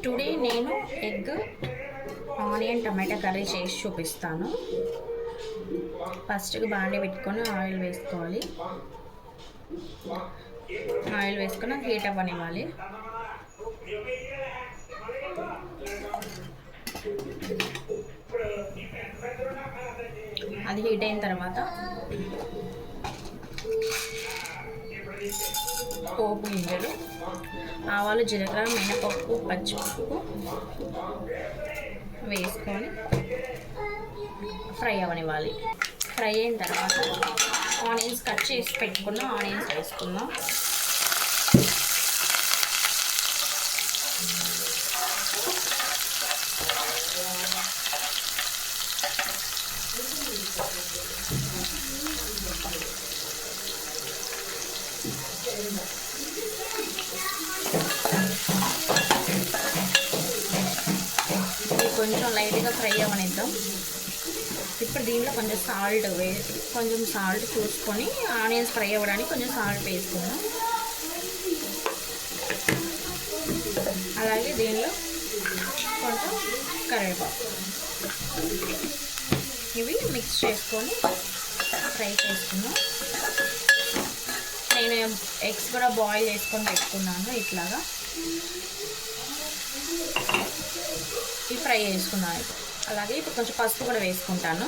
Today నేను egg onion టమాటా curry చేసి చూపిస్తాను. ఫస్ట్కి బాండీ పెట్టుకొని ఆయిల్ వేసుకోవాలి. ఆయిల్ వేసుకొని హీట్ అవ్వనివ్వాలి. అది హీట్ అయిన తర్వాత పోపు గింజలు, ఆవాలు, జీలకర్ర, మినపప్పు, పచ్చిపప్పు వేసుకొని ఫ్రై అవ్వనివ్వాలి. ఫ్రై అయిన తర్వాత ఆనియన్స్ కట్ చేసి పెట్టుకున్న ఆనియన్స్ వేసుకుందాం. కొంచెం లైట్గా ఫ్రై అవ్వనిద్దాం. ఇప్పుడు దీంట్లో కొంచెం సాల్ట్ కొంచెం సాల్ట్ చూసుకొని ఆనియన్స్ ఫ్రై అవ్వడానికి కొంచెం సాల్ట్ వేసుకుందాం. అలాగే దీనిలో కొంచెం కరివేపాకు ఇవి మిక్స్ చేసుకొని ఫ్రై చేసుకుందాం. నేను ఎగ్స్ కూడా బాయిల్ చేసుకొని పెట్టుకున్నాను. ఇట్లాగా ఇవి ఫ్రై చేసుకున్నాను. అలాగే ఇప్పుడు కొంచెం పసుపు కూడా వేసుకుంటాను.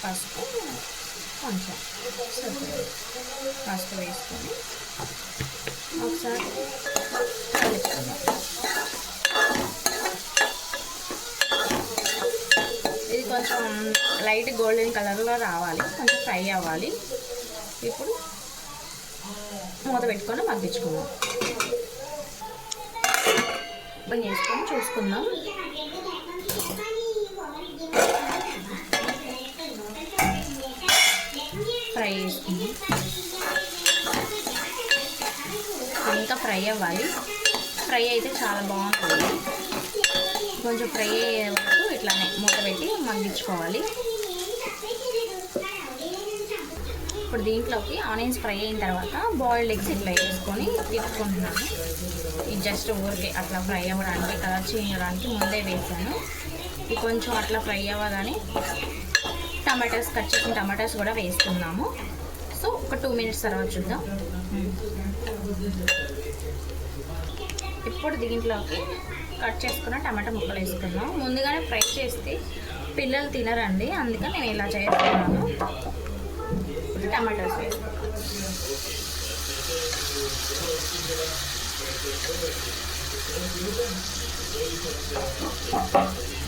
పసుపు కొంచెం పసుపు వేసుకొని ఒకసారి కలుపుకుందాం. ఇది కొంచెం లైట్ గోల్డెన్ కలర్లో రావాలి, కొంచెం ఫ్రై అవ్వాలి. ఇప్పుడు మూత పెట్టుకొని మగ్గించుకుందాం. ఓపెన్ చేసుకొని చూసుకుందాం. ఫ్రై చేసుకుందాం. ఇంకా ఫ్రై అవ్వాలి. ఫ్రై అయితే చాలా బాగుంటుంది. కొంచెం ఫ్రై అయ్యే వరకు ఇట్లానే మూత పెట్టి మగ్గించుకోవాలి. ఇప్పుడు దీంట్లోకి ఆనియన్స్ ఫ్రై అయిన తర్వాత బాయిల్డ్ ఎగ్స్ ఇట్లా వేసుకొని తిప్పుకుంటున్నాను. ఇది జస్ట్ ఊరికే అట్లా ఫ్రై అవ్వడానికి, కలర్ చేంజ్ అవ్వడానికి ముందే వేసాను. ఇది కొంచెం అట్లా ఫ్రై అవ్వగానే టమాటాస్ కట్ చేసిన టమాటాస్ కూడా వేస్తున్నాము. సో ఒక 2 minutes తర్వాత చూద్దాం. ఇప్పుడు దీంట్లోకి కట్ చేసుకున్న టమాటా ముక్కలు వేసుకుందాం. ముందుగానే ఫ్రై చేస్తే పిల్లలు తినరండి, అందుకని నేను ఇలా చేస్తున్నాను. టమాటాస్ వేసుకుందాం.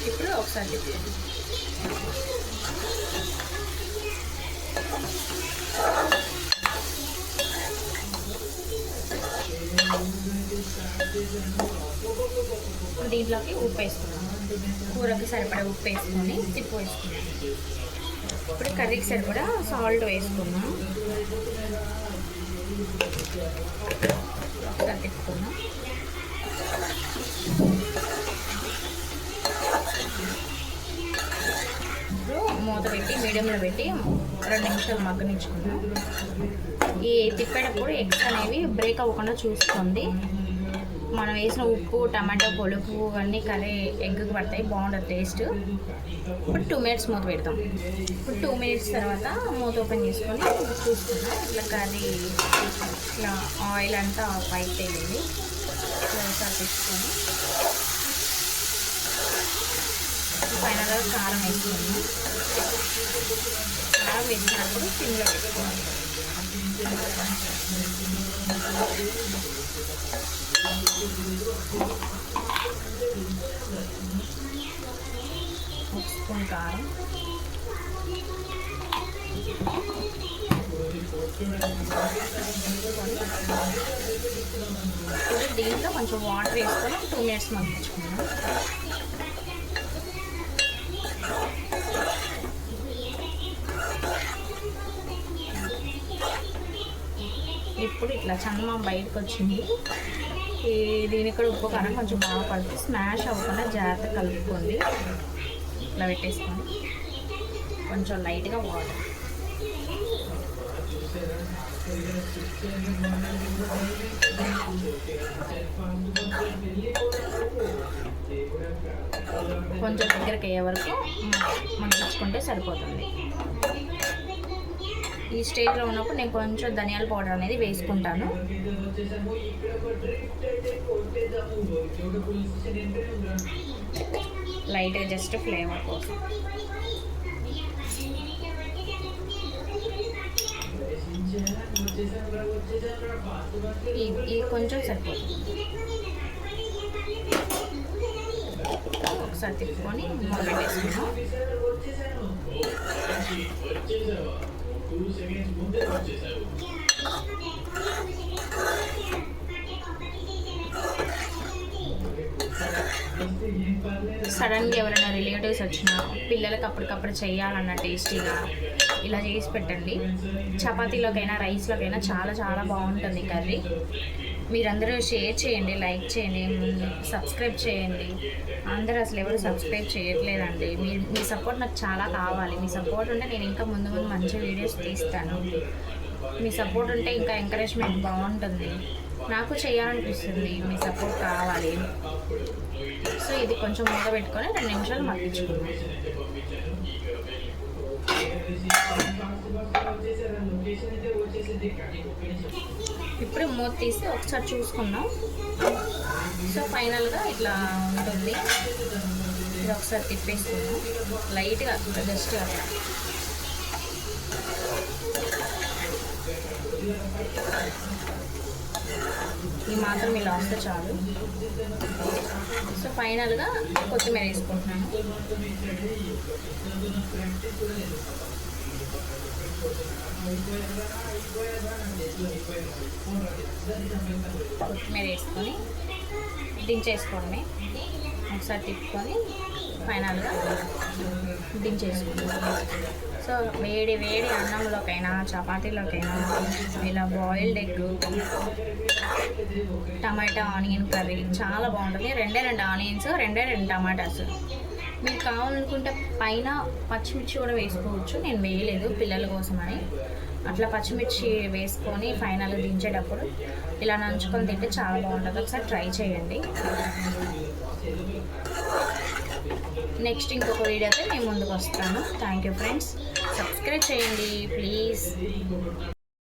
ఇప్పుడు ఒకసారి దీంట్లోకి ఉప్పు వేసుకున్నాం. కూరకి సరిపడా ఉప్పు వేసుకొని తిప్పు వేసుకున్నాం. ఇప్పుడు కర్రీకి సరిపడా సాల్ట్ వేసుకున్నాం. ఒకసారి తిప్పుకున్నాం. ఇప్పుడు మూత పెట్టి మీడియంలో పెట్టి 2 నిమిషాలు మగ్గనించుకున్నాం. ఈ తిప్పేటప్పుడు ఎగ్స్ అనేవి బ్రేక్ అవ్వకుండా చూసుకోండి. మనం వేసిన ఉప్పు, టమాటో, పులుపు అన్నీ కర్రీ ఎగ్కి పడతాయి, బాగుంటుంది టేస్ట్. ఇప్పుడు 2 minutes మూత పెడతాం. ఇప్పుడు 2 minutes తర్వాత మూత ఓపెన్ చేసుకొని చూసుకున్నాం. ఇట్లా కర్రీ ఇట్లా ఆయిల్ అంతా పైకి తేలింది. ఇట్లా ఒకసారి తీసుకొని ఫైనల్గా కారం వేసుకున్నాం. కారం వేసినప్పుడు సిమ్లో పెట్టుకోవాలి. ఒక స్పూన్ కారం, ఇప్పుడు దీంట్లో కొంచెం వాటర్ వేసుకొని 2 minutes మగ్గించుకున్నాం. ఇప్పుడు ఇట్లా చందమా బయటకు వచ్చింది. దీనికి కూడా ఉప్పు కారం కొంచెం బాగా పడుతుంది. స్మాష్ అవ్వకుండా జాగ్రత్తగా కలుపుకోండి. ఇట్లా పెట్టేసుకోండి. కొంచెం లైట్గా వాటర్ కొంచెం దగ్గరికి అయ్యే వరకు మగ్గించుకుంటే సరిపోతుంది. ఈ స్టేజ్లో ఉన్నప్పుడు నేను కొంచెం ధనియాల పౌడర్ అనేది వేసుకుంటాను. లైట్గా జస్ట్ ఫ్లేవర్ కోసం. ఇది కొంచెం సరిపోతుంది. ఒకసారి తిప్పుకొని మూత పెట్టేసుకున్నాం. సడన్గా ఎవరైనా రిలేటివ్స్ వచ్చినా పిల్లలకి అప్పటికప్పుడు చేయాలన్న టేస్టీగా ఇలా చేసి పెట్టండి. చపాతీలోకైనా రైస్లోకైనా చాలా చాలా బాగుంటుంది కర్రీ. మీరందరూ షేర్ చేయండి, లైక్ చేయండి, సబ్స్క్రైబ్ చేయండి. అందరూ అసలు ఎవరు సబ్స్క్రైబ్ చేయట్లేదండి. మీ సపోర్ట్ నాకు చాలా కావాలి. మీ సపోర్ట్ ఉంటే నేను ఇంకా ముందు ముందు మంచి వీడియోస్ తీస్తాను. మీ సపోర్ట్ ఉంటే ఇంకా ఎంకరేజ్మెంట్ బాగుంటుంది, నాకు చేయాలనిపిస్తుంది. మీ సపోర్ట్ కావాలి. సో ఇది కొంచెం మూత పెట్టుకొని 2 నిమిషాలు మగ్గించుకుందాం. ఇప్పుడు మూత తీసి ఒకసారి చూసుకుందాం. సో ఫైనల్గా ఇట్లా ఉంటుంది. ఇది ఒకసారి తిప్పేసుకుందాం లైట్గా, జస్ట్ అట్లా. ఈ మాత్రం ఇలా వస్తే చాలు. సో ఫైనల్గా కొత్తిమీర వేసుకుంటున్నాను. కొత్తిమీర వేసుకొని దించేసుకోండి. ఒకసారి తిప్పుకొని ఫైనల్గా దించేసుకుంటాం. సో వేడి వేడి అన్నంలోకైనా చపాతీలోకైనా ఇలా బాయిల్డ్ ఎగ్, టమాటా ఆనియన్ కర్రీ చాలా బాగుంటుంది. 2 ఆనియన్స్, 2 టమాటాస్. మీరు కావాలనుకుంటే పైన పచ్చిమిర్చి కూడా వేసుకోవచ్చు. నేను వేయలేదు పిల్లల కోసమని. అట్లా పచ్చిమిర్చి వేసుకొని ఫైనల్గా దించేటప్పుడు ఇలా నంచుకొని తింటే చాలా బాగుంటుంది. ఒకసారి ట్రై చేయండి. నెక్స్ట్ ఇంకొక వీడియోతో నేను ముందుకు వస్తాను. Thank you friends. సబ్స్క్రైబ్ చేయండి ప్లీజ్.